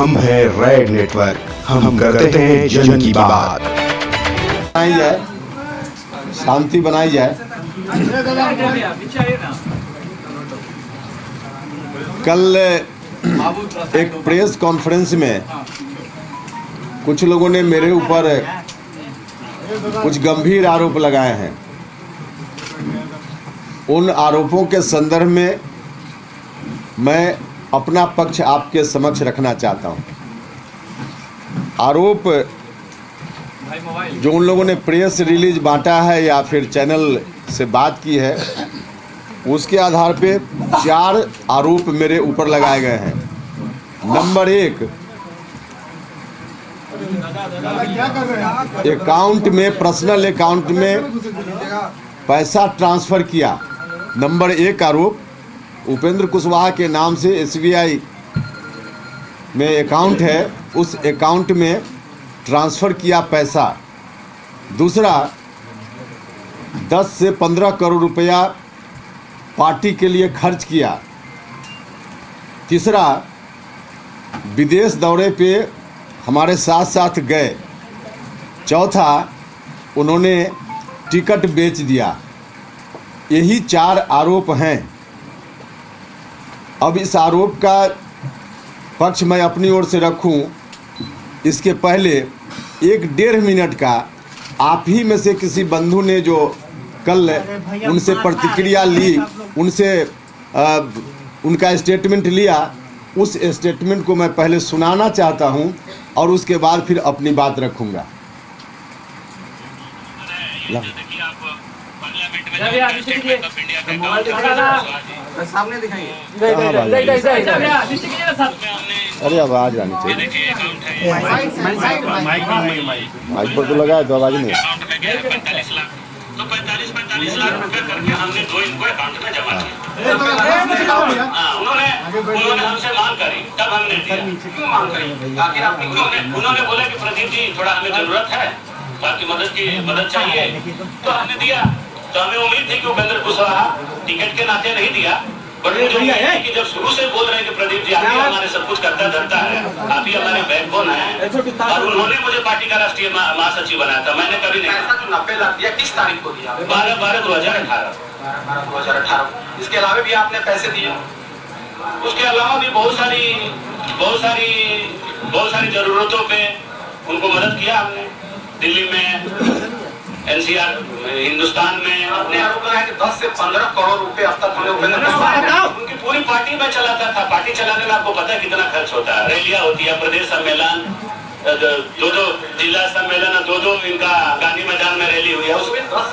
हम है red network, हम करते हैं जन की बात। बनाई जाए, शांति बनाई जाए। कल एक प्रेस कॉन्फ्रेंस में कुछ लोगों ने मेरे ऊपर कुछ गंभीर आरोप लगाए हैं। उन आरोपों के संदर्भ में मैं अपना पक्ष आपके समक्ष रखना चाहता हूं। आरोप जो उन लोगों ने प्रेस रिलीज बांटा है या फिर चैनल से बात की है, उसके आधार पे 4 आरोप मेरे ऊपर लगाए गए हैं। नंबर 1, अकाउंट में, पर्सनल अकाउंट में पैसा ट्रांसफ़र किया। नंबर 1 आरोप, उपेंद्र कुशवाहा के नाम से SBI में अकाउंट है, उस अकाउंट में ट्रांसफ़र किया पैसा। दूसरा, 10 से 15 करोड़ रुपया पार्टी के लिए खर्च किया। तीसरा, विदेश दौरे पे हमारे साथ साथ गए। चौथा, उन्होंने टिकट बेच दिया। यही 4 आरोप हैं। अब इस आरोप का पक्ष मैं अपनी ओर से रखूं, इसके पहले 1-1.5 मिनट का आप ही में से किसी बंधु ने जो कल उनसे प्रतिक्रिया ली, उनसे उनका स्टेटमेंट लिया, उस स्टेटमेंट को मैं पहले सुनाना चाहता हूं और उसके बाद फिर अपनी बात रखूंगा। सामने दिखाइए। अरे आवाज आनी चाहिए। माइक पर तो लगा है तो आवाज नहीं। 45 लाख रुपए करके हमने जो इनको अकाउंट में जमा किया। उन्होंने हमसे मांग करी, तब हमने दिया। क्यों मांग करी? आखिर आपने उन्होंने बोला कि प्रदीप जी थोड़ा हमें जरूरत है, आपकी मदद चाहिए, तो हमने दिया। तो हमें उम्मीद थी कि उपेंद्र कुशवाहा टिकट के नाते नहीं दिया, बट मुझे उम्मीद है कि जब शुरू से बोल रहे हैं कि प्रदीप जी आप ही हमारे सब कुछ करता धरता है, आप ही हमारे बैकबोन है, और उन्होंने मुझे पार्टी का राष्ट्रीय महासचिव बनाया था। मैंने कभी नहीं। पैसा जो 90 लाख दिया, किस तारीख को दिया? 12/12/2018। इसके अलावा भी आपने पैसे दिए? उसके अलावा भी बहुत सारी जरूरतों पे उनको मदद किया हमने। दिल्ली में, NCR, हिंदुस्तान में आपने आरोप लगाया कि 10 से 15 करोड़ रुपए अब तक हमने उनकी पूरी पार्टी में चलाता था। पार्टी चलाने में आपको पता है कितना खर्च होता है। रैलियां होती है, प्रदेश सम्मेलन, 2 जिला सम्मेलन, 2 इनका गांधी मैदान में रैली हुई है, उसमें 10।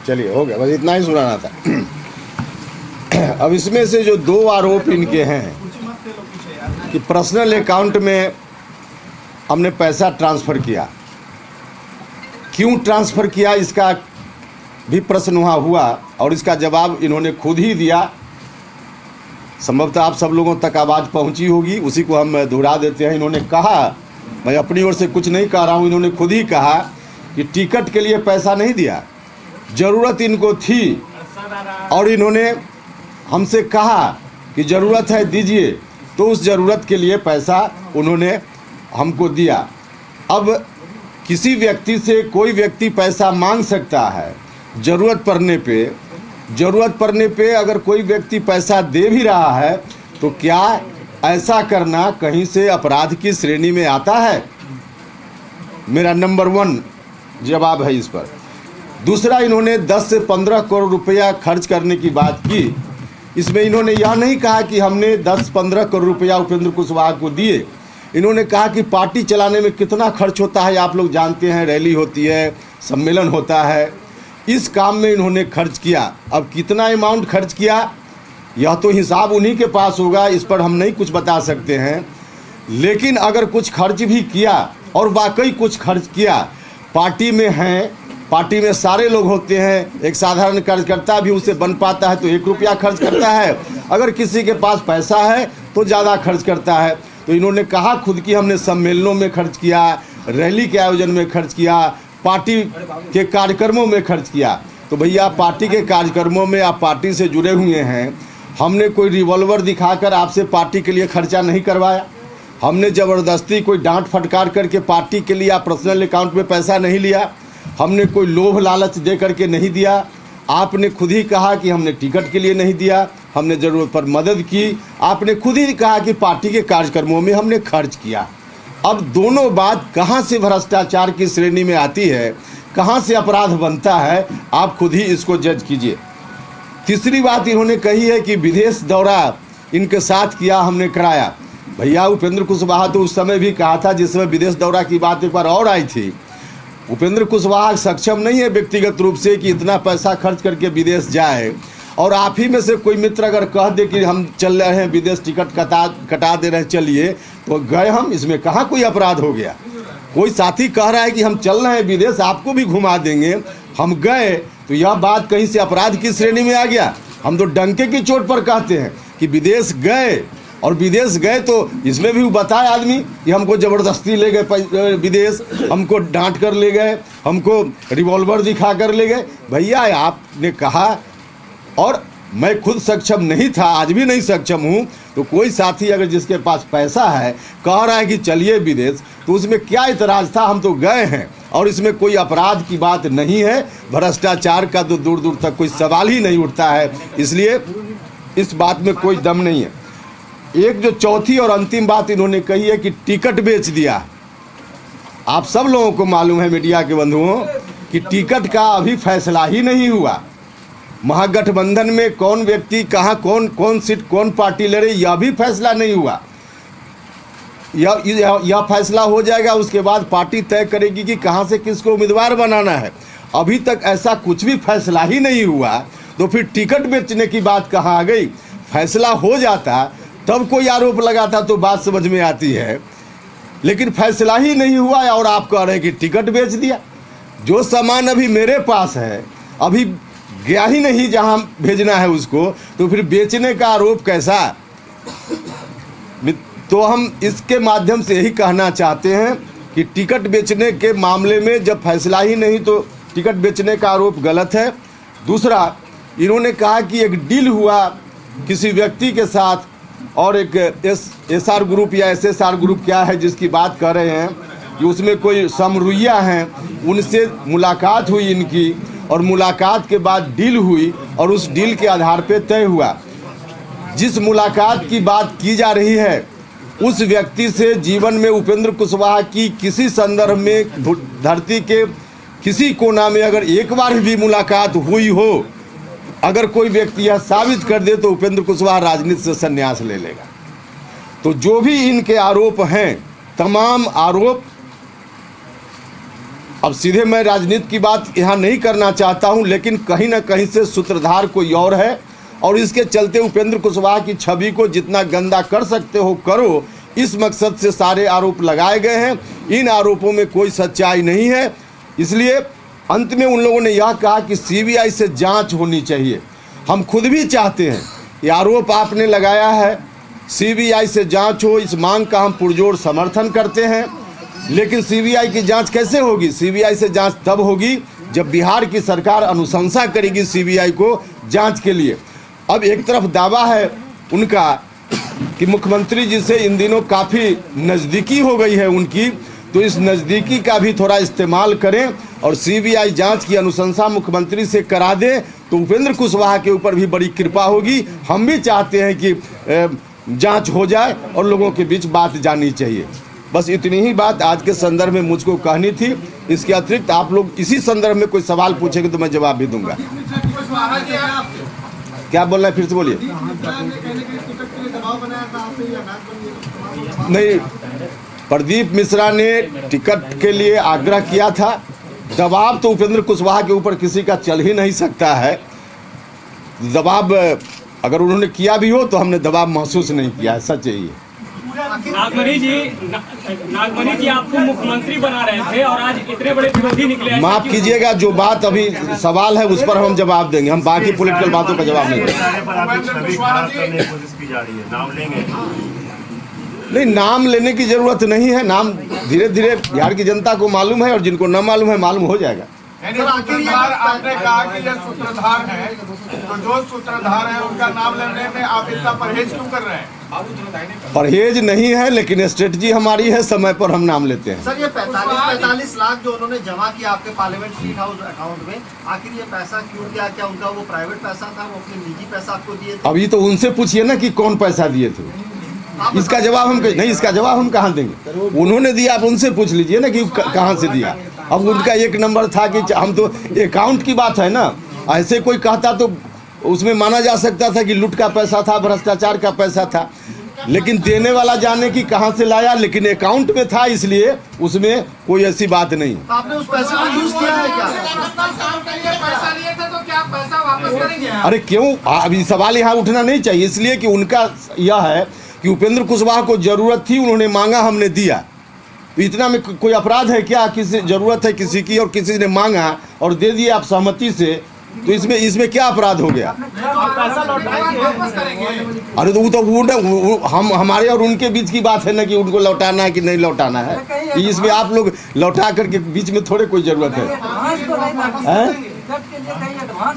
चलिए, हो गया, बस इतना ही सुनाना था। अब इसमें से जो 2 आरोप इनके हैं कि पर्सनल अकाउंट में हमने पैसा ट्रांसफ़र किया। क्यों ट्रांसफ़र किया, इसका भी प्रश्न वहाँ हुआ और इसका जवाब इन्होंने खुद ही दिया। संभवतः आप सब लोगों तक आवाज़ पहुँची होगी, उसी को हम दोहरा देते हैं। इन्होंने कहा, मैं अपनी ओर से कुछ नहीं कह रहा हूँ, इन्होंने खुद ही कहा कि टिकट के लिए पैसा नहीं दिया, ज़रूरत इनको थी और इन्होंने हमसे कहा कि ज़रूरत है दीजिए, तो उस ज़रूरत के लिए पैसा उन्होंने हमको दिया। अब किसी व्यक्ति से कोई व्यक्ति पैसा मांग सकता है ज़रूरत पड़ने पे अगर कोई व्यक्ति पैसा दे भी रहा है तो क्या ऐसा करना कहीं से अपराध की श्रेणी में आता है? मेरा नंबर 1 जवाब है इस पर। दूसरा, इन्होंने 10 से 15 करोड़ रुपया खर्च करने की बात की। इसमें इन्होंने यह नहीं कहा कि हमने 10-15 करोड़ रुपया उपेंद्र कुशवाहा को दिए। इन्होंने कहा कि पार्टी चलाने में कितना खर्च होता है आप लोग जानते हैं, रैली होती है, सम्मेलन होता है, इस काम में इन्होंने खर्च किया। अब कितना अमाउंट खर्च किया यह तो हिसाब उन्हीं के पास होगा, इस पर हम नहीं कुछ बता सकते हैं। लेकिन अगर कुछ खर्च भी किया और वाकई कुछ खर्च किया, पार्टी में हैं, पार्टी में सारे लोग होते हैं, एक साधारण कार्यकर्ता भी उसे बन पाता है तो 1 रुपया खर्च करता है, अगर किसी के पास पैसा है तो ज़्यादा खर्च करता है। तो इन्होंने कहा खुद कि हमने सम्मेलनों में खर्च किया, रैली के आयोजन में खर्च किया, पार्टी के कार्यक्रमों में खर्च किया। तो भैया पार्टी के कार्यक्रमों में आप पार्टी से जुड़े हुए हैं, हमने कोई रिवॉल्वर दिखाकर आपसे पार्टी के लिए खर्चा नहीं करवाया, हमने ज़बरदस्ती कोई डांट फटकार करके पार्टी के लिए आप पर्सनल अकाउंट में पैसा नहीं लिया, हमने कोई लोभ लालच दे करके नहीं दिया। आपने खुद ही कहा कि हमने टिकट के लिए नहीं दिया, हमने ज़रूरत पर मदद की। आपने खुद ही कहा कि पार्टी के कार्यक्रमों में हमने खर्च किया। अब दोनों बात कहाँ से भ्रष्टाचार की श्रेणी में आती है, कहाँ से अपराध बनता है, आप खुद ही इसको जज कीजिए। तीसरी बात इन्होंने कही है कि विदेश दौरा इनके साथ किया, हमने कराया। भैया उपेंद्र कुशवाहा तो उस समय भी कहा था जिस समय विदेश दौरा की बात एक बार और आई थी। उपेंद्र कुशवाहा सक्षम नहीं है व्यक्तिगत रूप से कि इतना पैसा खर्च करके विदेश जाए, और आप ही में से कोई मित्र अगर कह दे कि हम चल रहे हैं विदेश, टिकट कटा दे रहे हैं, चलिए, तो गए हम, इसमें कहाँ कोई अपराध हो गया। कोई साथी कह रहा है कि हम चल रहे हैं विदेश, आपको भी घुमा देंगे, हम गए, तो यह बात कहीं से अपराध की श्रेणी में आ गया। हम तो डंके की चोट पर कहते हैं कि विदेश गए, और विदेश गए तो इसमें भी बताए आदमी कि हमको ज़बरदस्ती ले गए विदेश, हमको डांट कर ले गए, हमको रिवॉल्वर दिखा कर ले गए। भैया आपने कहा, और मैं खुद सक्षम नहीं था, आज भी नहीं सक्षम हूँ, तो कोई साथी अगर जिसके पास पैसा है कह रहा है कि चलिए विदेश, तो उसमें क्या इतराज़ था। हम तो गए हैं और इसमें कोई अपराध की बात नहीं है, भ्रष्टाचार का तो दूर दूर तक कोई सवाल ही नहीं उठता है, इसलिए इस बात में कोई दम नहीं है। एक जो चौथी और अंतिम बात इन्होंने कही है कि टिकट बेच दिया। आप सब लोगों को मालूम है, मीडिया के बंधुओं, कि टिकट का अभी फैसला ही नहीं हुआ। महागठबंधन में कौन व्यक्ति कहाँ कौन सीट कौन पार्टी लड़े, यह भी फैसला नहीं हुआ। यह फैसला हो जाएगा, उसके बाद पार्टी तय करेगी कि कहाँ से किसको उम्मीदवार बनाना है। अभी तक ऐसा कुछ भी फैसला ही नहीं हुआ, तो फिर टिकट बेचने की बात कहाँ आ गई। फैसला हो जाता तब कोई आरोप लगाता तो बात समझ में आती है, लेकिन फैसला ही नहीं हुआ और आप कह रहे हैं कि टिकट बेच दिया। जो सामान अभी मेरे पास है, अभी गया ही नहीं जहां भेजना है उसको, तो फिर बेचने का आरोप कैसा। तो हम इसके माध्यम से यही कहना चाहते हैं कि टिकट बेचने के मामले में जब फैसला ही नहीं, तो टिकट बेचने का आरोप गलत है। दूसरा, इन्होंने कहा कि एक डील हुआ किसी व्यक्ति के साथ, और एक एसआर ग्रुप या एसएसआर ग्रुप क्या है जिसकी बात कर रहे हैं, कि उसमें कोई समरुइया हैं, उनसे मुलाकात हुई इनकी, और मुलाकात के बाद डील हुई, और उस डील के आधार पे तय हुआ। जिस मुलाकात की बात की जा रही है, उस व्यक्ति से जीवन में उपेंद्र कुशवाहा की किसी संदर्भ में धरती के किसी कोना में अगर एक बार भी मुलाकात हुई हो, अगर कोई व्यक्ति यह साबित कर दे, तो उपेंद्र कुशवाहा राजनीति से संन्यास ले लेगा। तो जो भी इनके आरोप हैं, तमाम आरोप, अब सीधे मैं राजनीति की बात यहाँ नहीं करना चाहता हूँ, लेकिन कहीं ना कहीं से सूत्रधार कोई और है, और इसके चलते उपेंद्र कुशवाहा की छवि को जितना गंदा कर सकते हो करो, इस मकसद से सारे आरोप लगाए गए हैं। इन आरोपों में कोई सच्चाई नहीं है, इसलिए अंत में उन लोगों ने यह कहा कि सीबीआई से जांच होनी चाहिए। हम खुद भी चाहते हैं, ये आरोप आपने लगाया है, सीबीआई से जांच हो, इस मांग का हम पुरजोर समर्थन करते हैं। लेकिन सीबीआई की जांच कैसे होगी? सीबीआई से जांच तब होगी जब बिहार की सरकार अनुशंसा करेगी सीबीआई को जांच के लिए। अब एक तरफ दावा है उनका कि मुख्यमंत्री जी से इन दिनों काफ़ी नज़दीकी हो गई है उनकी, तो इस नज़दीकी का भी थोड़ा इस्तेमाल करें और सीबीआई जांच की अनुशंसा मुख्यमंत्री से करा दें, तो उपेंद्र कुशवाहा के ऊपर भी बड़ी कृपा होगी। हम भी चाहते हैं कि जांच हो जाए और लोगों के बीच बात जानी चाहिए। बस इतनी ही बात आज के संदर्भ में मुझको कहनी थी। इसके अतिरिक्त आप लोग इसी संदर्भ में कोई सवाल पूछेंगे तो मैं जवाब भी दूंगा। क्या बोलना है, फिर से बोलिए। नहीं, प्रदीप मिश्रा ने टिकट के लिए आग्रह किया था। दबाव तो उपेंद्र कुशवाहा के ऊपर किसी का चल ही नहीं सकता है। दबाव अगर उन्होंने किया भी हो तो हमने दबाव महसूस नहीं किया है, सच यही है। नागमणि जी आपको मुख्यमंत्री बना रहे थे और आज इतने बड़े विरोधी निकले। माफ कीजिएगा, जो बात अभी सवाल है उस पर हम जवाब देंगे, हम बाकी पॉलिटिकल बातों का जवाब नहीं देंगे। नहीं, नाम लेने की जरूरत नहीं है। नाम धीरे धीरे बिहार की जनता को मालूम है, और जिनको न मालूम है मालूम हो जाएगा। सूत्रधार आपने कहा कि ये सूत्रधार है, तो जो सूत्रधार है उनका नाम लेने में आप इतना परहेज क्यों कर रहे हैं? परहेज नहीं है, लेकिन स्ट्रेटजी हमारी है, समय पर हम नाम लेते हैं। सर, ये 45 लाख जो उन्होंने जमा किया आपके पार्लियामेंट स्ट्रीट हाउस अकाउंट में, आखिर ये पैसा क्यों दिया? क्या उनका वो प्राइवेट पैसा था, वो अपने निजी पैसा आपको दिए थे? अभी तो उनसे पूछिए ना कि कौन पैसा दिए थे। इसका जवाब हम नहीं, इसका जवाब हम कहाँ देंगे? उन्होंने दिया, आप उनसे पूछ लीजिए ना कि कहाँ से दिया। अब उनका एक नंबर था कि हम तो अकाउंट की बात है ना, ऐसे कोई कहता तो उसमें माना जा सकता था कि लूट का पैसा था, भ्रष्टाचार का पैसा था, लेकिन देने वाला जाने की कहाँ से लाया, लेकिन अकाउंट में था, इसलिए उसमें कोई ऐसी बात नहीं। तो आपने उस पैसे को यूज किया है क्या? पैसा लिए थे तो क्या पैसा वापस करेंगे? अरे क्यों, अभी सवाल यहाँ उठना नहीं चाहिए, इसलिए कि उनका यह है कि उपेंद्र कुशवाहा को जरूरत थी, उन्होंने मांगा, हमने दिया। तो इतना में कोई अपराध है क्या? किसी जरूरत है किसी की और किसी ने मांगा और दे दिए आप सहमति से, तो इसमें क्या अपराध हो गया? अरे तो वो हम हमारे और उनके बीच की बात है ना कि उनको लौटाना है कि नहीं लौटाना है, कि इसमें आप लोग लौटा करके बीच में थोड़े कोई जरूरत है।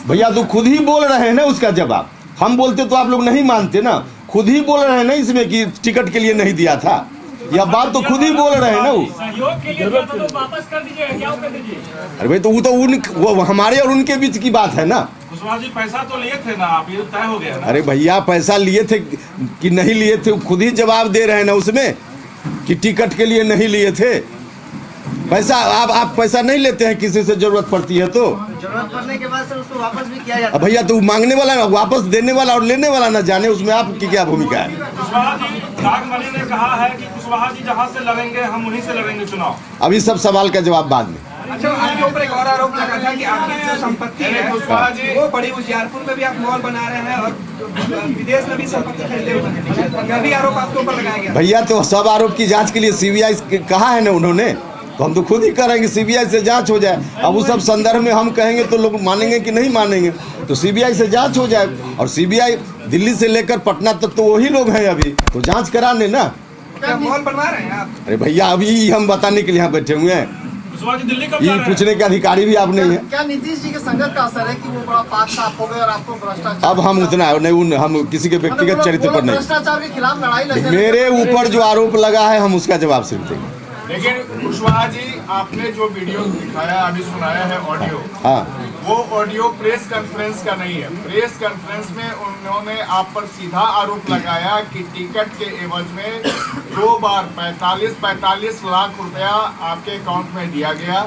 भैया तो खुद ही बोल रहे हैं ना उसका जवाब, हम बोलते तो आप लोग नहीं मानते ना, खुद ही बोल रहे हैं ना इसमें कि टिकट के लिए नहीं दिया था, यह बात तो खुद ही बोल रहे हैं ना। सहयोग के लिए तो वापस कर दीजिए, क्या कर दीजिए? अरे भाई तो वो हमारे और उनके बीच की बात है ना। कुशवाहा जी पैसा तो लिए थे ना आप, ये तय हो गया ना। अरे भैया पैसा लिए थे कि नहीं लिए थे, खुद ही जवाब दे रहे हैं ना उसमें कि टिकट के लिए नहीं लिए थे पैसा। आप पैसा नहीं लेते हैं किसी से, जरूरत पड़ती है तो जरूरत पड़ने के बाद सर उसको वापस भी किया जाता है। भैया तो मांगने वाला, वापस देने वाला और लेने वाला ना जाने, उसमें आपकी क्या भूमिका है? कुशवाहा जी, नागमणि ने कहा है कि कुशवाहा जी जहाँ से लड़ेंगे हम उन्हीं से लड़ेंगे चुनाव। अभी सब सवाल का जवाब बाद में। अच्छा, आपके ऊपर एक और आरोप लगा था कि आपकी जो संपत्ति है कुशवाहा जी वो बड़ी उजियारपुर में भी आप मॉल बना रहे हैं और विदेश में भी संपत्ति खरीदे हुए हैं, यह भी आरोप आपके ऊपर लगाया गया। भैया तो सब आरोप की जांच के लिए सीबीआई कहा है ना उन्होंने, तो हम तो खुद ही करेंगे, सीबीआई से जांच हो जाए। अब उस सब संदर्भ में हम कहेंगे तो लोग मानेंगे कि नहीं मानेंगे, तो सीबीआई से जांच हो जाए। और सीबीआई दिल्ली से लेकर पटना तक तो वही लोग हैं, अभी तो जांच कराने ना। क्या मॉल बनवा रहे हैं आप? अरे भैया अभी हम बताने के लिए यहाँ बैठे हुए हैं, कुशवाहा जी दिल्ली कब जा ये रहे हैं? पूछने के अधिकारी भी आप नहीं है। क्या नीतीश जी के संगत का असर है कि वो बड़ा पाक साफ हो गए और आपको भ्रष्टाचार? अब हम उतना नहीं, हम किसी के व्यक्तिगत चरित्र पर नहीं, भ्रष्टाचार के खिलाफ लड़ाई लड़ने मेरे ऊपर जो आरोप लगा है हम उसका जवाब सिर्फ देंगे। लेकिन कुशवाहा जी आपने जो वीडियो दिखाया, अभी सुनाया है ऑडियो, हाँ, वो ऑडियो प्रेस कॉन्फ्रेंस का नहीं है। प्रेस कॉन्फ्रेंस में उन्होंने आप पर सीधा आरोप लगाया कि टिकट के एवज में 2 बार 45 लाख रुपया आपके अकाउंट में दिया गया।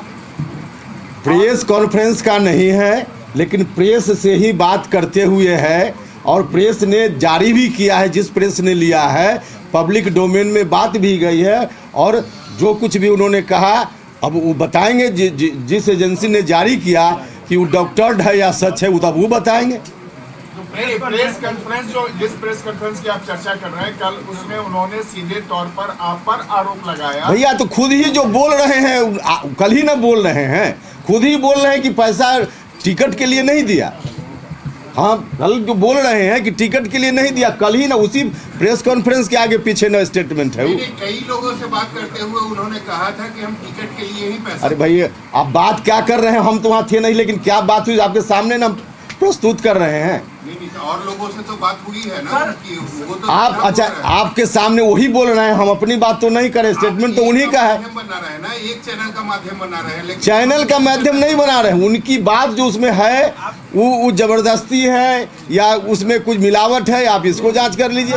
प्रेस कॉन्फ्रेंस का नहीं है, लेकिन प्रेस से ही बात करते हुए है, और प्रेस ने जारी भी किया है, जिस प्रेस ने लिया है पब्लिक डोमेन में बात भी गई है, और जो कुछ भी उन्होंने कहा अब वो बताएंगे, जिस एजेंसी ने जारी किया कि वो डॉक्टर्ड है या सच है, वो तब वो बताएंगे। प्रेस कॉन्फ्रेंस जो जिस प्रेस कॉन्फ्रेंस की आप चर्चा कर रहे हैं कल, उसमें उन्होंने सीधे तौर पर आप पर आरोप लगाया। भैया तो खुद ही जो बोल रहे हैं, कल ही ना बोल रहे हैं, खुद ही बोल रहे हैं कि पैसा टिकट के लिए नहीं दिया। हाँ, कल जो बोल रहे हैं कि टिकट के लिए नहीं दिया, कल ही ना उसी प्रेस कॉन्फ्रेंस के आगे पीछे ना स्टेटमेंट है वो। कई लोगों से बात करते हुए उन्होंने कहा था कि हम टिकट के लिए ही पैसा। अरे भाई आप बात क्या कर रहे हैं, हम तो वहाँ थे नहीं, लेकिन क्या बात हुई आपके सामने ना प्रस्तुत कर रहे हैं। नहीं, और लोगों से तो बात हुई है ना कि वो तो आप अच्छा आपके सामने वही बोल रहे हैं, हम अपनी बात तो नहीं करें, स्टेटमेंट तो उन्हीं का है। बना रहे हैं ना, एक चैनल का माध्यम बना रहे हैं, लेकिन चैनल का माध्यम नहीं बना रहे हैं, उनकी बात जो उसमें है वो जबरदस्ती है या उसमें कुछ मिलावट है, आप इसको जांच कर लीजिए।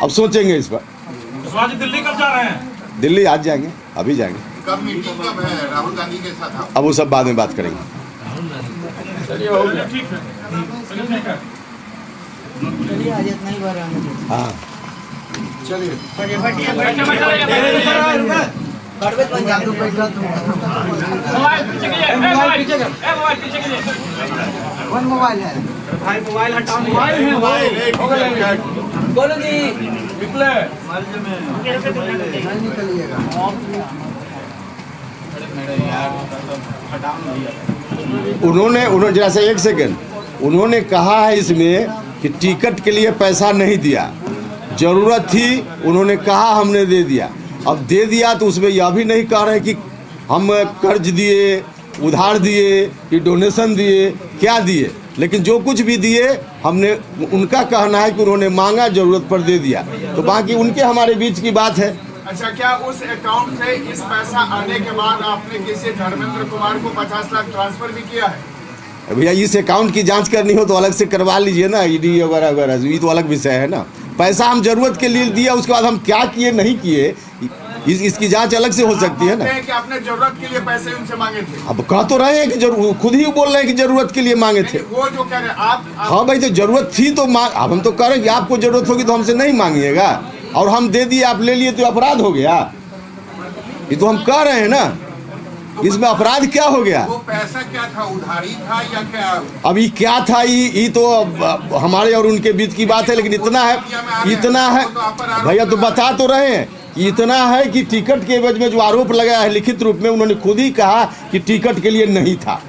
अब सोचेंगे इस पर। कुशवाहा जी दिल्ली कब जा रहे हैं? दिल्ली आज जाएंगे, अभी जाएंगे। कब मीटिंग कब है राहुल गांधी के साथ? अब वो सब बाद में बात करेंगे। चलिए ठीक है, ठीक है। हाँ चलिए मोबाइल है भाई, मोबाइल हटाओ। बोलो जी, उन्होंने जरा से एक सेकेंड, उन्होंने कहा है इसमें कि टिकट के लिए पैसा नहीं दिया, जरूरत थी, उन्होंने कहा हमने दे दिया। अब दे दिया तो उसमें यह भी नहीं कह रहे कि हम कर्ज दिए, उधार दिए कि डोनेशन दिए, क्या दिए, लेकिन जो कुछ भी दिए हमने, उनका कहना है कि उन्होंने मांगा, जरूरत पर दे दिया, तो बाकी उनके हमारे बीच की बात है। अच्छा, क्या उस अकाउंट से इस पैसा आने के बाद आपने किसी धर्मेंद्र कुमार को 50 लाख ट्रांसफर भी किया है? भैया इस अकाउंट की जांच करनी हो तो अलग से करवा लीजिए ना, ईडी वगैरह वगैरह, ये तो अलग विषय है ना। पैसा हम जरूरत के लिए दिया, उसके बाद हम क्या किए नहीं किए इसकी जांच अलग से हो सकती है ना। कि आपने जरूरत के लिए पैसे उनसे मांगे थे। अब कह तो रहे हैं कि खुद ही बोल रहे हैं कि जरूरत के लिए मांगे थे। वो जो कह रहे हैं आप हाँ भाई, तो जरूरत थी तो अब हम तो कह रहे हैं कि आपको जरूरत होगी तो हमसे नहीं मांगिएगा, और हम दे दिए आप ले लिए तो अपराध हो गया। ये तो हम कह रहे हैं ना, इसमें अपराध क्या हो गया? वो पैसा क्या था, उधारी था या क्या? अब ये क्या था, ये तो हमारे और उनके बीच की बात है, लेकिन इतना है भैया, तो बता तो रहे हैं कि इतना है कि टिकट के एवज में जो आरोप लगाया है लिखित रूप में, उन्होंने खुद ही कहा कि टिकट के लिए नहीं था,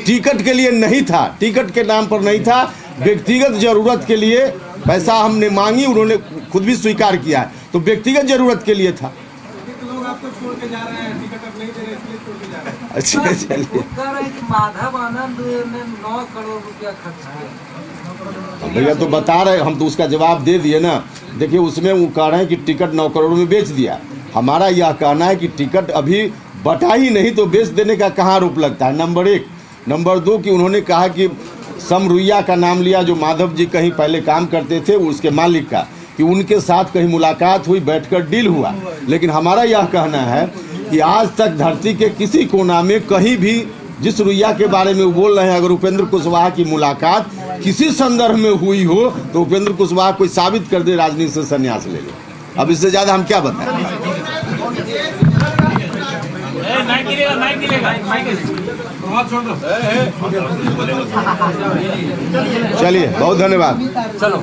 टिकट के लिए नहीं था, टिकट के नाम पर नहीं था, व्यक्तिगत जरूरत के लिए पैसा हमने मांगी, उन्होंने खुद भी स्वीकार किया है, तो व्यक्तिगत जरूरत के लिए था। लोग आपको छोड़ के जा रहे हैं, टिकट अब नहीं दे रहे इसलिए छोड़ के जा रहे हैं। अच्छा चलिए, माधव आनंद ने 9 करोड़ रुपया खर्च किया। भैया तो बता रहे, हम तो उसका जवाब दे दिए ना। देखिए उसमें वो कह रहे हैं कि टिकट 9 करोड़ में बेच दिया। हमारा यह कहना है कि टिकट अभी बटा ही नहीं तो बेच देने का कहाँ आरोप लगता है, नंबर 1। नंबर 2 कि उन्होंने कहा कि समरुइया का नाम लिया, जो माधव जी कहीं पहले काम करते थे, उसके मालिक का, कि उनके साथ कहीं मुलाकात हुई, बैठकर डील हुआ। लेकिन हमारा यह कहना है कि आज तक धरती के किसी कोना में कहीं भी जिस रुइया के बारे में वो बोल रहे हैं, अगर उपेंद्र कुशवाहा की मुलाकात किसी संदर्भ में हुई हो तो उपेंद्र कुशवाहा कोई साबित कर दे, राजनीति से संन्यास ले ले। अब इससे ज़्यादा हम क्या बताएं। चलिए, बहुत धन्यवाद। चलो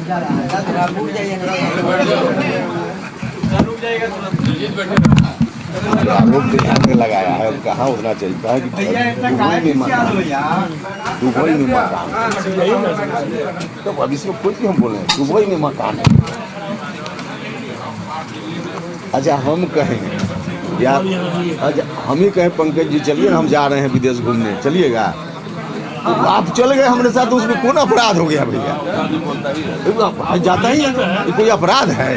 आरोप ध्यान में लगाया है, अब कहाँ उठना चाहिए, कहा कि दुबई में मकान, तो अब इसमें कुछ भी हम बोले दुबई में मकान है। अच्छा हम कहें या अच्छा हम ही कहें पंकज जी चलिए, हम जा रहे हैं विदेश घूमने, चलिएगा? तो आप चल गए हमारे साथ, तो उसमें कौन अपराध हो गया भैया? जाता ही है, कोई अपराध है?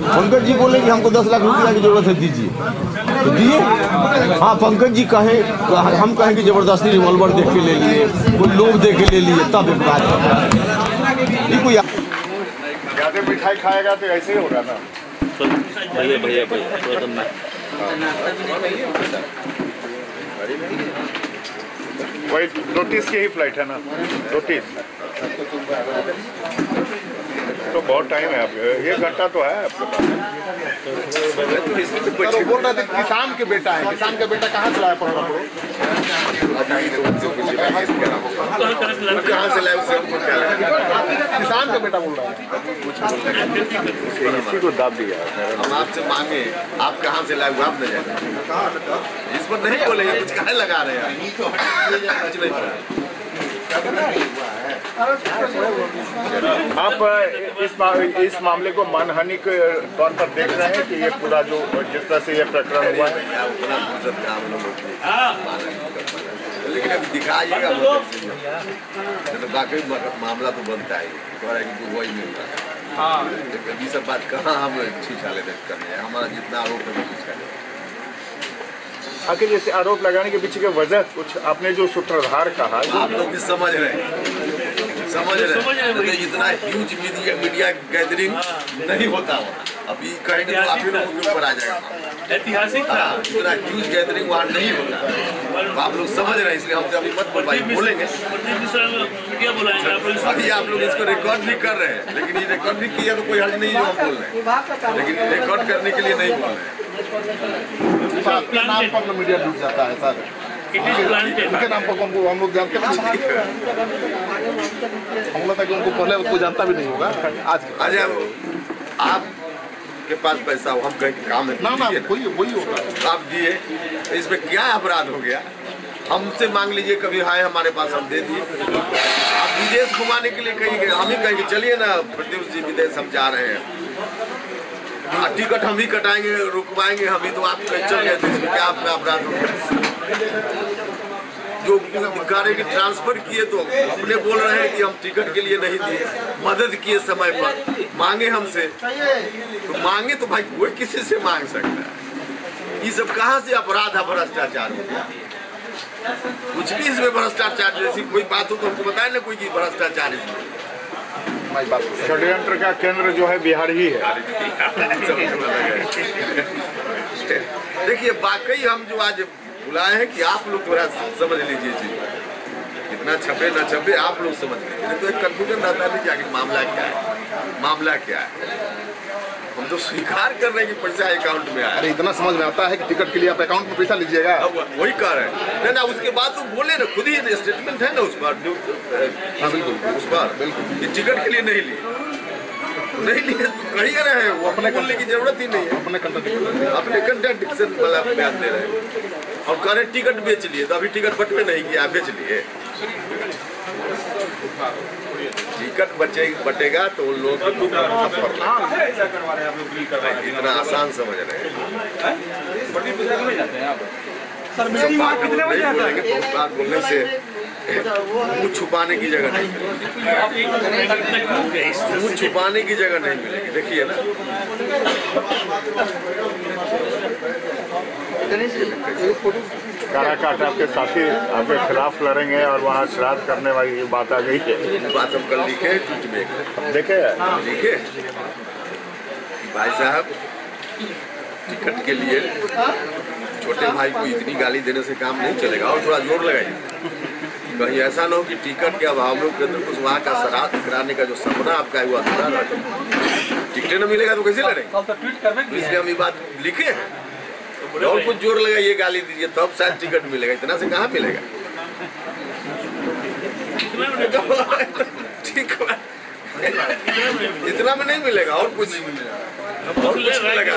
पंकज जी बोले कि हमको 10 लाख रुपया की जरूरत है, दीजिए, तो दिए। हाँ पंकज जी कहें, हम कहें कि जबरदस्ती रिवॉल्वर देख के ले लिए, कोई लोग देख के ले लिए, तब एक बात है। कोई ज्यादा मिठाई खाएगा तो ऐसे ही होगा ना। भैया वही 2:30 की ही फ्लाइट है ना, 2:30 तो बहुत टाइम है आपके, 1 घंटा तो है आपके पास। तो बोल रहे थे किसान के बेटा है, किसान का बेटा कहाँ से लाया पड़ा? कहाँ से लाया उससे किसान का बेटा बोल रहा है, इसी को दाब दिया। हम आपसे मांगे आप कहाँ से लाए, आप नहीं जाए, इस पर नहीं बोलेंगे, कुछ कहाँ लगा रहे हैं, कुछ नहीं पड़ा। आप इस मामले को मानहानि के तौर पर देख रहे हैं कि ये पूरा जो जिस तरह से ये प्रकरण हुआ है, लेकिन अभी दिखाइएगा तो बाकी मामला तो बनता है, वही मिल रहा है। अभी सब बात कहाँ हम छीछाले करने हैं, हमारा जितना आरोप है वो आखिर जैसे आरोप लगाने के पीछे की वजह कुछ आपने जो सूत्रधार कहा, आप लोग भी समझ रहे हैं, इतना ह्यूज मीडिया गैदरिंग नहीं होता वहाँ, अभी कहेंगे तो आप ही लोगों के ऊपर आ जाएगा। ऐतिहासिक इतना ह्यूज गैदरिंग वहाँ नहीं होता, तो आप लोग समझ रहे हैं, इसलिए हमसे अभी मत बोलेंगे। अभी आप लोग इसको रिकॉर्ड भी कर रहे हैं, लेकिन ये रिकॉर्ड भी किया तो कोई हर्ज नहीं है, हम बोल रहे हैं, लेकिन रिकॉर्ड करने के लिए नहीं बोल रहे हैं। आपके नाम पर मीडिया डूब जाता है सर, उनके नाम पर हम लोग जानते नहीं, हम लोग उनको पहले कोई जानता भी नहीं होगा। आज आपके पास पैसा हो, हम कहें काम है ना वही होगा, आप दिए, इसमें क्या अपराध हो गया? हमसे मांग लीजिए कभी, हाय हमारे पास, हम दे दिए। आप विदेश घुमाने के लिए कहेंगे, हम ही कहेंगे चलिए ना प्रत्युष जी विदेश हम जा रहे हैं, टिकट हम ही कटाएंगे, रुकवाएंगे हम ही, तो आप चल गए तो इसमें क्या आपका अपराध होगा? जो गाड़ी की ट्रांसफर किए तो अपने बोल रहे हैं कि हम टिकट के लिए नहीं दिए, मदद किए समय पर, मांगे हमसे, तो मांगे तो भाई कोई किसी से मांग सकता है। ये सब कहाँ से अपराध है, भ्रष्टाचार हो गया? कुछ भी इसमें भ्रष्टाचार जैसी कोई बात हो तो हमको बताए ना कोई की भ्रष्टाचार इसमें। षड्यंत्र का केंद्र जो है बिहार ही है। देखिए वाकई हम जो आज बुलाए हैं कि आप लोग थोड़ा समझ लीजिए चीज, कितना छपे न छपे आप लोग समझ लीजिए, नहीं तो एक कंफ्यूजन रहता है कि आखिर मामला क्या है, मामला क्या है। हम तो स्वीकार कर रहे हैं कि पैसा अकाउंट में आया। अरे इतना समझ में आता है कि टिकट के लिए आप अकाउंट में पैसा लीजिएगा, वही कह रहे हैं ना। उसके बाद तो बोले ना, खुद ही स्टेटमेंट है ना उस पर, उस पर बिल्कुल टिकट के लिए नहीं लिए, नहीं लिए तो कही रहे हैं वो, अपने बोलने की जरूरत ही नहीं है, अपने कंट्राडिक्शन वाला बयान दे रहे हैं और कह रहे टिकट बेच लिए, तो अभी टिकट बटवे नहीं किया, बेच लिए। टिकट बटेगा तो उन लोगों को इतना आसान समझ रहे हैं। बोलने से मुँह छुपाने की जगह नहीं मिलेगी, मुँह छुपाने की जगह नहीं मिलेगी। देखिए ना, काराकाट आपके साथी आपके खिलाफ लड़ेंगे और वहाँ श्राद्ध करने वाली बात आ गई है। बात हम कल लिखे ट्वीट में, देखे लिखे भाई साहब टिकट के लिए छोटे भाई को इतनी गाली देने से काम नहीं चलेगा, और थोड़ा जोर लगाइए। कहीं ऐसा ना हो कि टिकट के अभाव में केंद्र कुशवाहा का श्राद्ध कराने का जो सपना आपका है वो अधूरा रह जाए। टिकट न मिलेगा तो कैसे लड़ेंगे? तो इसलिए हम ये बात लिखे हैं, और कुछ जोर लगाइए, गाली दीजिए तब शायद टिकट मिलेगा, इतना से कहाँ मिलेगा? ठीक है, इतना में नहीं मिलेगा, और कुछ लगा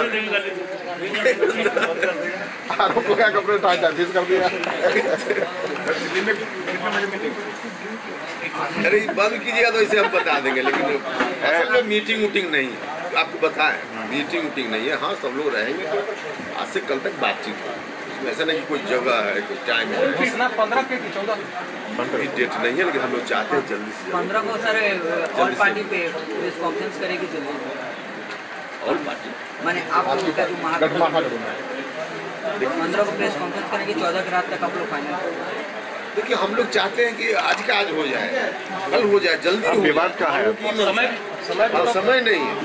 आरोप लगा कपड़े कर दिया। अरे बंद कीजिएगा तो इसे हम बता देंगे, लेकिन असल में मीटिंग वूटिंग नहीं है, आपको बताएं मीटिंग वूटिंग नहीं है। हाँ सब लोग रहेंगे तो आज से कल तक बातचीत हो, ऐसा नहीं कि कोई जगह है, कोई टाइम है, 15 के 14 कोई डेट नहीं है, लेकिन हम लोग चाहते हैं जल्दी से 15 को सर ऑल पार्टी पे प्रेस कॉन्फ्रेंस करेगी जल्दी। ऑल पार्टी माने आप लोगों का जो महागठबंधन 15 को प्रेस कॉन्फ्रेंस करेंगे, 14 की रात तक आप लोग फाइनल। देखिए हम लोग चाहते हैं कि आज का आज हो जाए, कल हो जाए, जल्दी हो। विवाद का है, समय नहीं है,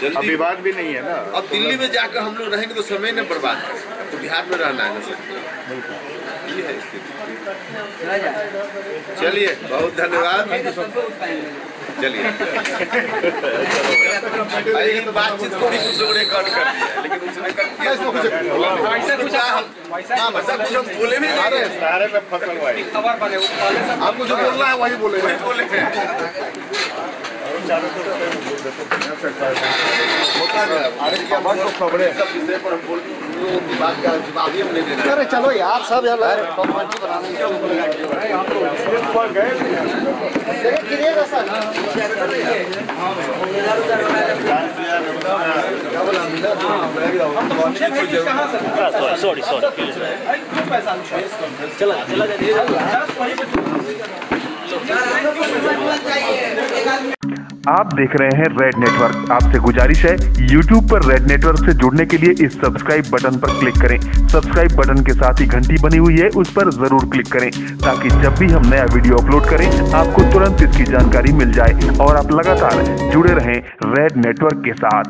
जल्दी विवाद भी नहीं है ना। अब दिल्ली में जाकर हम लोग रहेंगे तो समय न बर्बाद है, अब तो बिहार में रहना है ना सर, ये है स्थिति। चलिए बहुत धन्यवाद, चलिए बातचीत को भी कुछ लोग रिकॉर्ड कर दिया, लेकिन उसने कुछ हम बोले भी नहीं, सारे में फसल हुआ है, आपको जो बोलना है वही बोले अरे चलो यार सब यार सॉरी चला आप देख रहे हैं रेड नेटवर्क। आपसे गुजारिश है YouTube पर रेड नेटवर्क से जुड़ने के लिए इस सब्सक्राइब बटन पर क्लिक करें। सब्सक्राइब बटन के साथ ही घंटी बनी हुई है, उस पर जरूर क्लिक करें ताकि जब भी हम नया वीडियो अपलोड करें आपको तुरंत इसकी जानकारी मिल जाए और आप लगातार जुड़े रहें रेड नेटवर्क के साथ।